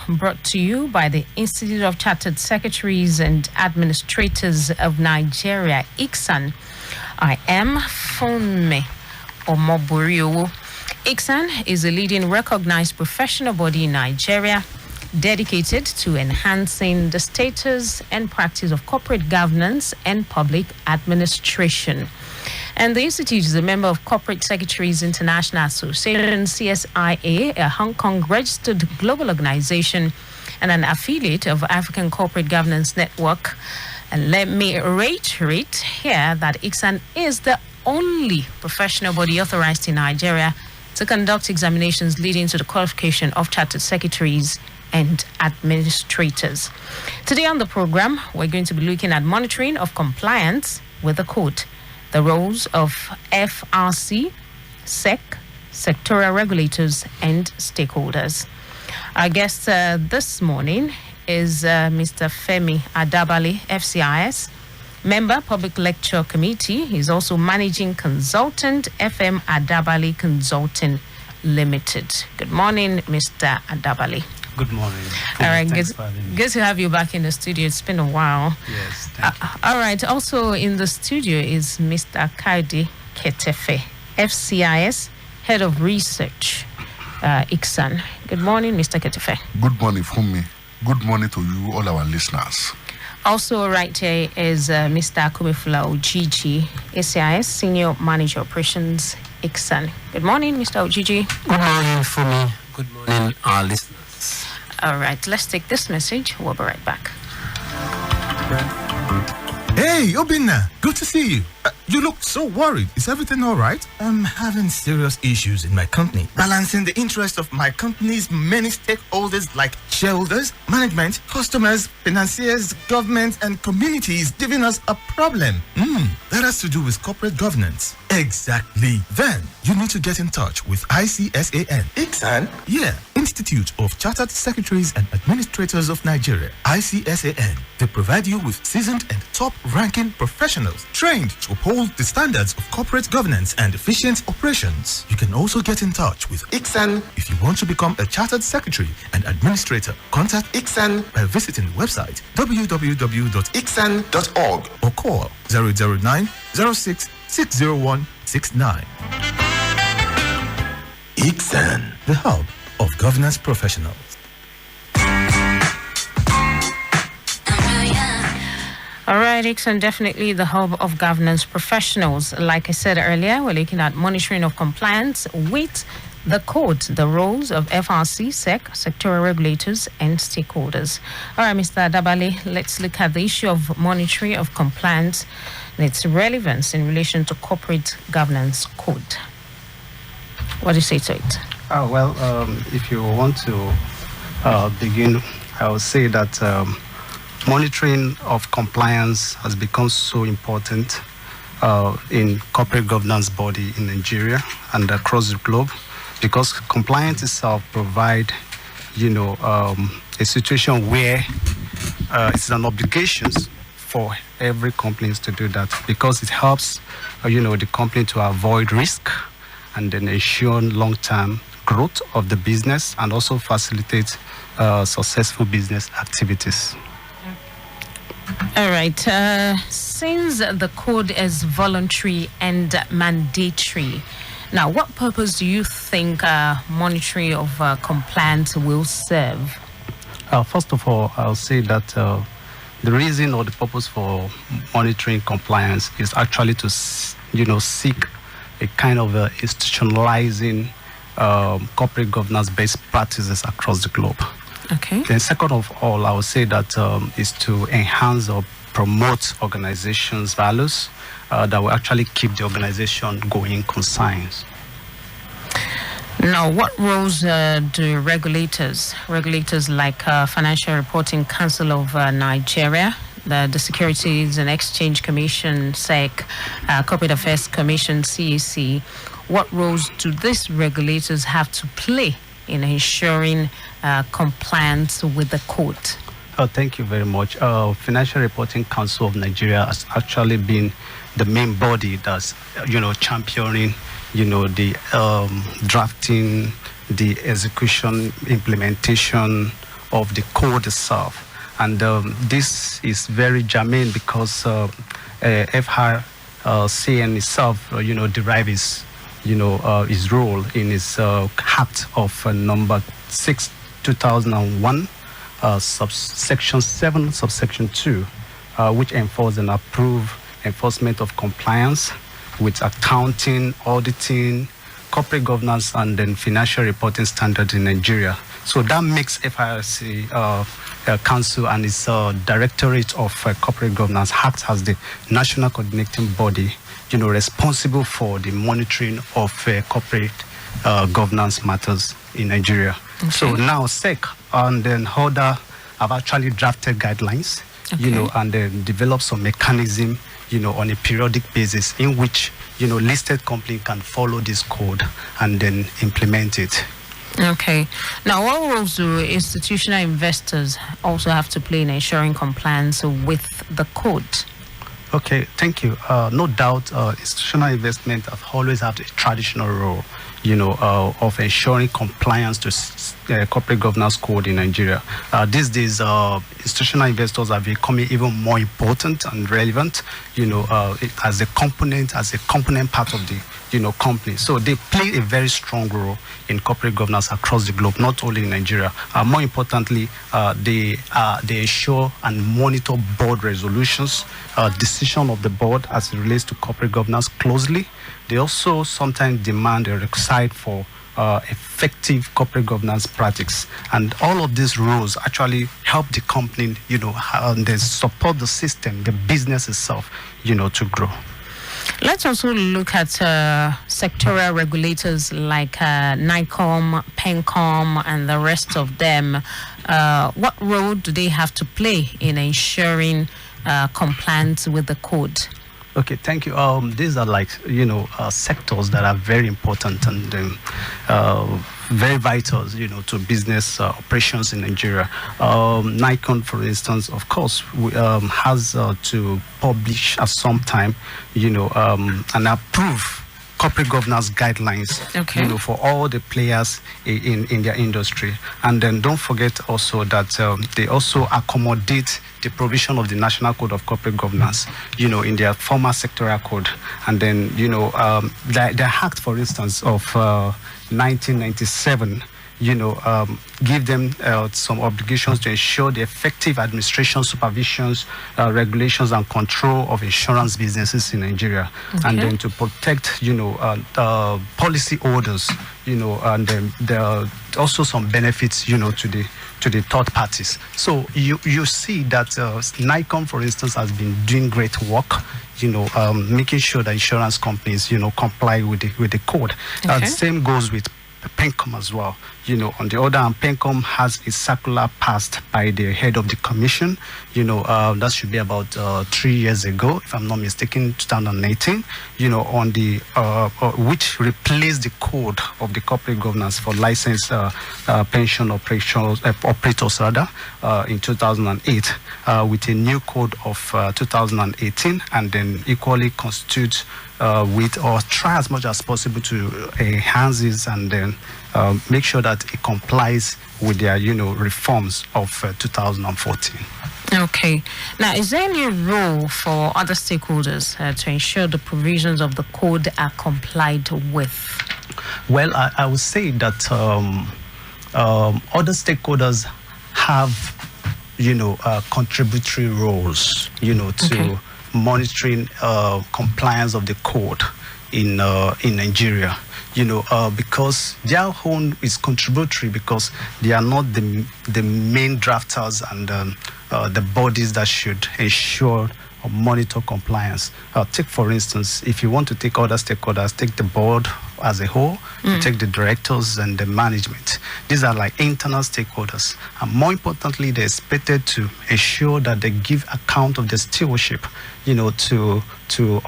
brought to you by the Institute of Chartered Secretaries and Administrators of Nigeria, ICSAN. I am Funmi Omoboriowo. ICSAN is a leading recognized professional body in Nigeria dedicated to enhancing the status and practice of corporate governance and public administration. And the Institute is a member of Corporate Secretaries International Association, CSIA, a Hong Kong registered global organization and an affiliate of African Corporate Governance Network. And let me reiterate here that ICSAN is the only professional body authorized in Nigeria to conduct examinations leading to the qualification of chartered secretaries and administrators. Today on the program, we're going to be looking at monitoring of compliance with the code, the roles of FRC, SEC, sectorial regulators, and stakeholders. Our guest this morning is Mr. Femi Adabale, FCIS, member, Public Lecture Committee. He's also managing consultant, FM Adabale Consulting Limited. Good morning, Mr. Adabale. Good morning. All right, good to have you back in the studio. It's been a while. Yes, thank you. All right, also in the studio is Mr. Kaide Ketefe, FCIS, Head of Research, ICSAN. Good morning, Mr. Ketefe. Good morning from me. Good morning to you, all our listeners. Also right here is Mr. Akumefula Ojiji, ACIS, Senior Manager Operations, ICSAN. Good morning, Mr. Ojiji. Good morning, Fumi. Good morning, our listeners. All right, let's take this message. We'll be right back. Hey, Obinna, good to see you. You look so worried. Is everything all right? I'm having serious issues in my company. Balancing the interests of my company's many stakeholders like shareholders, management, customers, financiers, government, and community is giving us a problem. That has to do with corporate governance. Exactly. Then, you need to get in touch with ICSAN. ICSAN? Yeah, Institute of Chartered Secretaries and Administrators of Nigeria. ICSAN. They provide you with seasoned and top-ranking professionals trained to uphold the standards of corporate governance and efficient operations. You can also get in touch with ICSAN if you want to become a chartered secretary and administrator. Contact ICSAN by visiting the website www.icsan.org or call 009 06 601 69. ICSAN, the hub of governance professionals. All right, ICSAN, definitely the hub of governance professionals. Like I said earlier, we're looking at monitoring of compliance with the code, the roles of FRC, SEC, sectorial regulators, and stakeholders. All right, Mr. Adabale, let's look at the issue of monitoring of compliance and its relevance in relation to corporate governance code. What do you say to it? If you want to begin, I would say that monitoring of compliance has become so important in corporate governance body in Nigeria and across the globe, because compliance itself provide, a situation where it's an obligation for every company to do that, because it helps, the company to avoid risk and then ensure long-term growth of the business and also facilitate successful business activities. All right. Since the code is voluntary and mandatory, now what purpose do you think monitoring of compliance will serve? First of all, I'll say that the reason or the purpose for monitoring compliance is actually to, seek a kind of institutionalizing corporate governance-based practices across the globe. Okay. Then second of all, I would say that is to enhance or promote organizations' values that will actually keep the organization going concerns. Now, what roles do regulators like Financial Reporting Council of Nigeria, the Securities and Exchange Commission, SEC, Corporate Affairs Commission, CAC, what roles do these regulators have to play in ensuring compliance with the code? Thank you very much. Financial Reporting Council of Nigeria has actually been the main body that's, championing, the drafting, the execution, implementation of the code itself. And this is very germane because FRCN itself, derive his role in his Act of number 6, 2001, subsection 7, subsection 2, which enforce and approve enforcement of compliance with accounting, auditing, corporate governance, and then financial reporting standards in Nigeria. So that makes FIRC Council and its Directorate of Corporate Governance act as the national coordinating body, responsible for the monitoring of corporate governance matters in Nigeria. Okay. So now SEC and then HODA have actually drafted guidelines, and then developed some mechanism, on a periodic basis in which, listed company can follow this code and then implement it. Okay. Now, what roles do institutional investors also have to play in ensuring compliance with the code? Okay, thank you. No doubt, institutional investment have always had a traditional role, of ensuring compliance to corporate governance code in Nigeria. These days, institutional investors are becoming even more important and relevant, as a component part of the, company. So they play a very strong role in corporate governance across the globe, not only in Nigeria. More importantly, they ensure and monitor board resolutions, decision of the board as it relates to corporate governance closely. They also sometimes demand a requisite for effective corporate governance practice. And all of these roles actually help the company, and they support the system, the business itself, to grow. Let's also look at sectorial regulators like NICOM, PENCOM, and the rest of them. What role do they have to play in ensuring compliance with the code? Okay, thank you. These are like, sectors that are very important and very vital, to business operations in Nigeria. Nikon, for instance, of course, has to publish at some time, and approve corporate governance guidelines, for all the players in their industry. And then don't forget also that they also accommodate the provision of the National Code of Corporate Governance, in their former sectorial code. And then, the Act, for instance, of 1997, give them some obligations to ensure the effective administration, supervisions, regulations, and control of insurance businesses in Nigeria, and then to protect, policy orders, and there are also some benefits, to the third parties. So you see that NICOM, for instance, has been doing great work, making sure that insurance companies, comply with the code. The same goes with PENCOM as well. On the other hand, PENCOM has a circular passed by the head of the commission. That should be about 3 years ago, if I'm not mistaken, 2018. On the which replaced the code of the corporate governance for licensed pension operators in 2008 with a new code of 2018, and then equally constitute with or try as much as possible to enhance this and then make sure that it complies with their, reforms of 2014. Okay. Now, is there any role for other stakeholders to ensure the provisions of the code are complied with? Well, I would say that other stakeholders have, contributory roles, to monitoring compliance of the code in Nigeria. Because their own is contributory because they are not the main drafters and the bodies that should ensure or monitor compliance. Take, for instance, if you want to take other stakeholders, take the board as a whole, you take the directors and the management. These are like internal stakeholders. And more importantly, they're expected to ensure that they give account of the stewardship, to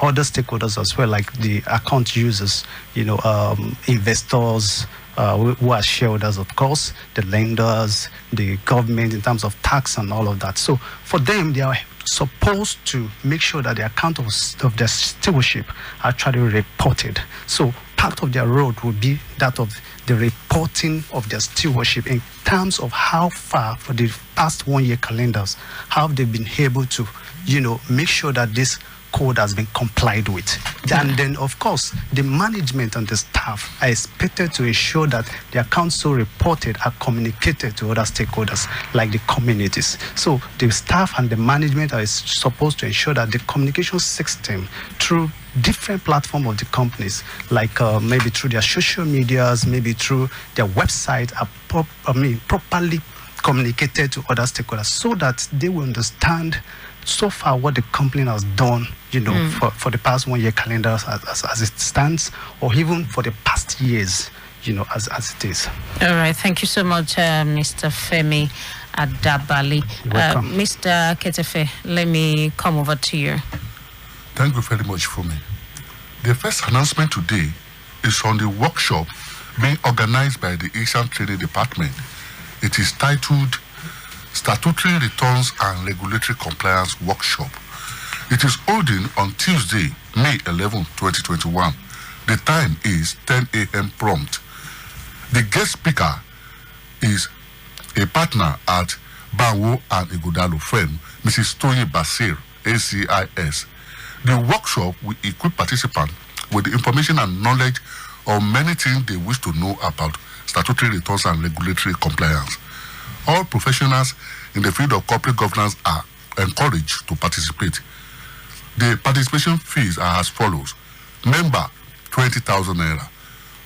other stakeholders as well, like the account users, investors, who are shareholders, of course, the lenders, the government in terms of tax and all of that. So for them, they are supposed to make sure that the account of their stewardship are actually reported. So part of their role will be that of the reporting of their stewardship in terms of how far for the past 1 year calendars, how they've been able to, make sure that this code has been complied with. And then, of course, the management and the staff are expected to ensure that the accounts so reported are communicated to other stakeholders, like the communities. So the staff and the management are supposed to ensure that the communication system through different platforms of the companies, like maybe through their social medias, maybe through their website, are properly communicated to other stakeholders so that they will understand so far what the company has done, for the past 1 year calendar as it stands, or even for the past years, as it is. All right. Thank you so much, Mr. Femi Adabali. Mr. Ketefe, let me come over to you. Thank you very much for me. The first announcement today is on the workshop being organized by the Asian Training Department. It is titled Statutory Returns and Regulatory Compliance Workshop. It is holding on Tuesday, May 11, 2021. The time is 10 a.m. prompt. The guest speaker is a partner at Banwo and Igodalo firm, Mrs. Toyi Basir, ACIS. The workshop will equip participants with the information and knowledge on many things they wish to know about statutory returns and regulatory compliance. All professionals in the field of corporate governance are encouraged to participate. The participation fees are as follows. Member, 20,000 naira.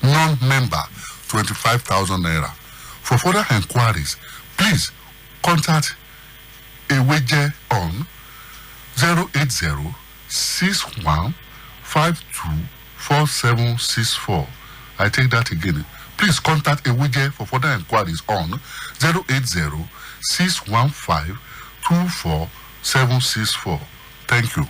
Non-member, 25,000 naira. For further inquiries, please contact Eweje on 080-6152-4764. I take that again. Please contact Eweje for further inquiries on 080-615-24764. Thank you.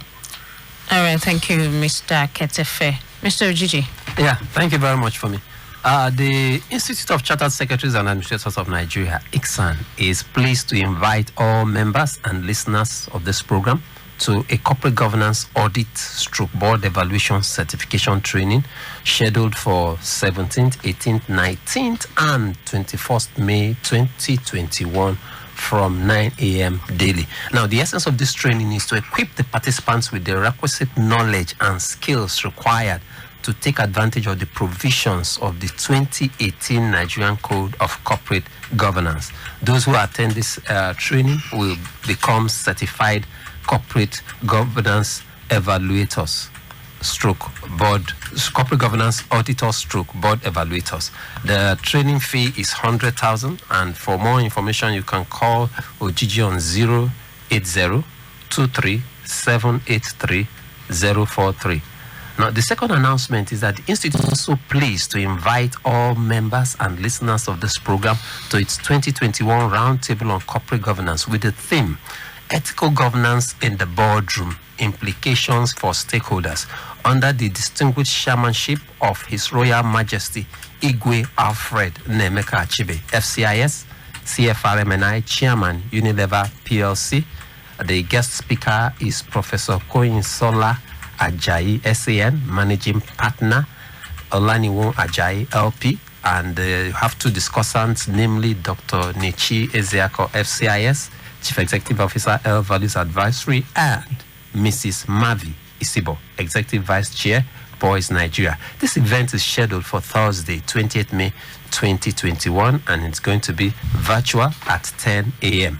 All right. Thank you, Mr. Ketefe. Mr. Ojiji. Yeah, thank you very much for me. The Institute of Chartered Secretaries and Administrators of Nigeria, ICSAN, is pleased to invite all members and listeners of this program to a corporate governance audit/board evaluation certification training scheduled for 17th, 18th, 19th, and 21st May 2021 from 9 a.m. daily. Now, the essence of this training is to equip the participants with the requisite knowledge and skills required to take advantage of the provisions of the 2018 Nigerian Code of Corporate Governance. Those who attend this training will become certified corporate governance evaluators corporate governance auditors board evaluators. The training fee is 100,000, and for more information you can call Ojiji on 080-23-783-043. Now, the second announcement is that the Institute is also pleased to invite all members and listeners of this program to its 2021 Roundtable on Corporate Governance with the theme, Ethical Governance in the Boardroom, Implications for Stakeholders, under the distinguished chairmanship of His Royal Majesty Igwe Alfred Nemeka Achibe, FCIS, CFRMNI Chairman, Unilever PLC. The guest speaker is Professor Koinsola Ajayi, SAN, Managing Partner, Olaniwon Ajayi, LP, and you have two discussants, namely Dr. Nichi Ezeako, FCIS, Chief Executive Officer, L Values Advisory, and Mrs. Mavi Isibo, Executive Vice Chair, Boys Nigeria. This event is scheduled for Thursday, 28th May 2021, and it's going to be virtual at 10 a.m.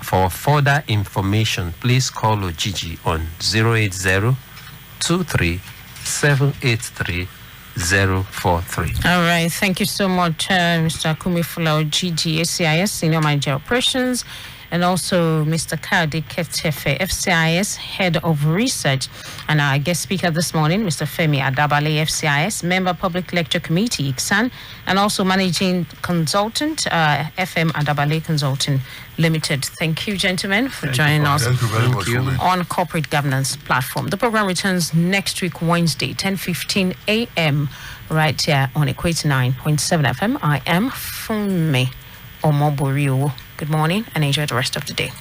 For further information, please call Ojiji on 080-23-783-043. All right. Thank you so much, Mr. Kumifula Ojiji, ACIS, Senior Manager Operations, and also Mr. Kade Ketefe, FCIS, Head of Research. And our guest speaker this morning, Mr. Femi Adabale, FCIS, Member Public Lecture Committee, ICSAN, and also Managing Consultant, FM Adabale Consulting Limited. Thank you, gentlemen, for joining us on Corporate Governance Platform. The program returns next week, Wednesday, 10:15 a.m., right here on Equator 9.7 FM. I am Funmi Omoborio. Good morning and enjoy the rest of the day.